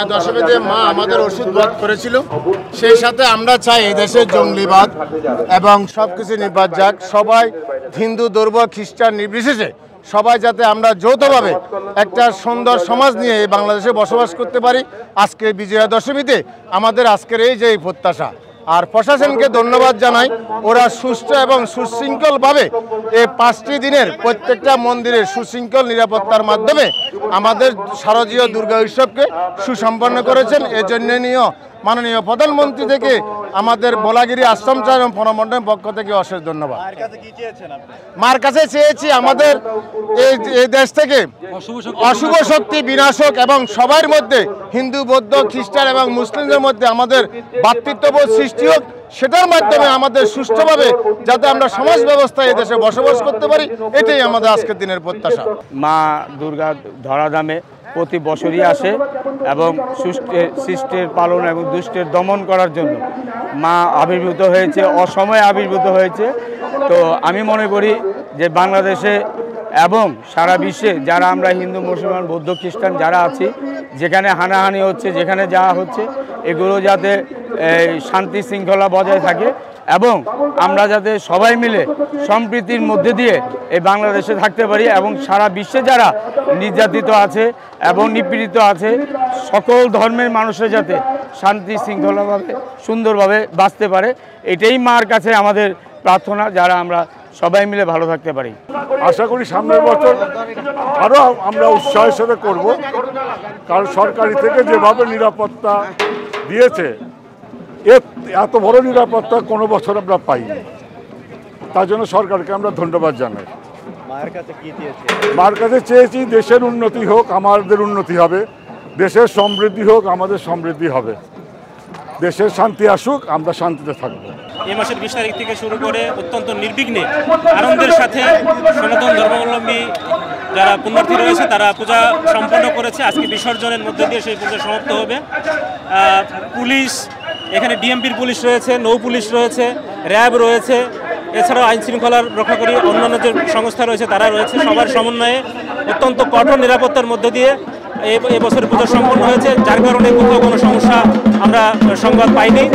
বিজয়া দশমীতে মা আমাদের ওষুধ বধ করেছিল, সেই সাথে আমরা চাই এই দেশে জঙ্গলিবাদ এবং সব কিছু নির্বাদ যাক। সবাই হিন্দু, দুর্বল, খ্রিস্টান নির্বিশেষে সবাই যাতে আমরা যৌথভাবে একটা সুন্দর সমাজ নিয়ে এই বাংলাদেশে বসবাস করতে পারি। আজকে বিজয়া দশমীতে আমাদের আজকের এই যে প্রত্যাশা। আর প্রশাসনকে ধন্যবাদ জানাই, ওরা সুষ্ঠু এবং সুশৃঙ্খলভাবে এই 5টি দিনের প্রত্যেকটা মন্দিরের সুশৃঙ্খল নিরাপত্তার মাধ্যমে আমাদের শারদীয় দুর্গা উৎসবকে সুসম্পন্ন করেছেন। এজন্য নিয়েও মাননীয় প্রধানমন্ত্রী থেকে আমাদের বলাগিরি আশ্রম এবং প্রণমণ্ডলের পক্ষ থেকে অশেষ ধন্যবাদ। মার কাছে চেয়েছি আমাদের এই দেশ থেকে অশুভ শক্তি বিনাশক এবং সবার মধ্যে হিন্দু, বৌদ্ধ, খ্রিস্টান এবং মুসলিমদের মধ্যে আমাদের ভ্রাতৃত্ববোধ সৃষ্টি হোক, সেটার মাধ্যমে আমাদের সুষ্ঠুভাবে যাতে আমরা সমাজ ব্যবস্থায় এই দেশে বসবাস করতে পারি, এটাই আমাদের আজকের দিনের প্রত্যাশা। মা দুর্গা ধরাধামে প্রতি বছরই আসে এবং সৃষ্টির পালন এবং দুষ্টের দমন করার জন্য মা আবির্ভূত হয়েছে, অসময়ে আবির্ভূত হয়েছে। তো আমি মনে করি যে বাংলাদেশে এবং সারা বিশ্বে যারা আমরা হিন্দু, মুসলমান, বৌদ্ধ, খ্রিস্টান যারা আছি, যেখানে হানাহানি হচ্ছে, যেখানে যাওয়া হচ্ছে, এগুলো যাতে শান্তি শৃঙ্খলা বজায় থাকে এবং আমরা যাতে সবাই মিলে সম্প্রীতির মধ্যে দিয়ে এই বাংলাদেশে থাকতে পারি এবং সারা বিশ্বে যারা নির্যাতিত আছে এবং নিপীড়িত আছে, সকল ধর্মের মানুষের যাতে শান্তি শৃঙ্খলাভাবে সুন্দরভাবে বাঁচতে পারে, এটাই মার কাছে আমাদের প্রার্থনা, যারা আমরা সবাই মিলে ভালো থাকতে পারি। আশা করি সামনের বছর আরও আমরা উৎসাহের সাথে করব, কারণ সরকারি থেকে যেভাবে নিরাপত্তা দিয়েছে, এত বড় নিরাপত্তা কোনো বছর আমরা পাইনি। তার জন্য সরকারকে আমরা ধন্যবাদ জানাই। মার কাছে চেয়েছি দেশের উন্নতি হোক, আমাদের উন্নতি হবে, দেশের সমৃদ্ধি হোক, আমাদের সমৃদ্ধি হবে, দেশের শান্তি আসুক, আমরা শান্তিতে থাকবো। এই মাসের 20 তারিখ থেকে শুরু করে অত্যন্ত নির্বিঘ্নে আনন্দের সাথে সনাতন ধর্মাবলম্বী যারা পুণ্যার্থী রয়েছে তারা পূজা সম্পন্ন করেছে। আজকে বিসর্জনের মধ্যে দিয়ে সেই পূজা সমাপ্ত হবে। পুলিশ, এখানে ডিএমপির পুলিশ রয়েছে, নৌ পুলিশ রয়েছে, র্যাব রয়েছে, এছাড়াও আইন শৃঙ্খলার রক্ষাকারী অন্যান্য যে সংস্থা রয়েছে তারা রয়েছে। সবার সমন্বয়ে অত্যন্ত কঠোর নিরাপত্তার মধ্য দিয়ে এই বছর পূজা সম্পন্ন হয়েছে, যার কারণে কোথাও কোনো সমস্যা আমরা সংবাদ পাইনি।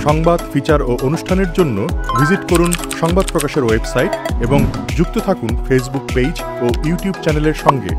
সংবাদ, ফিচার ও অনুষ্ঠানের জন্য ভিজিট করুন সংবাদ প্রকাশের ওয়েবসাইট এবং যুক্ত থাকুন ফেসবুক পেজ ও ইউটিউব চ্যানেলের সঙ্গে।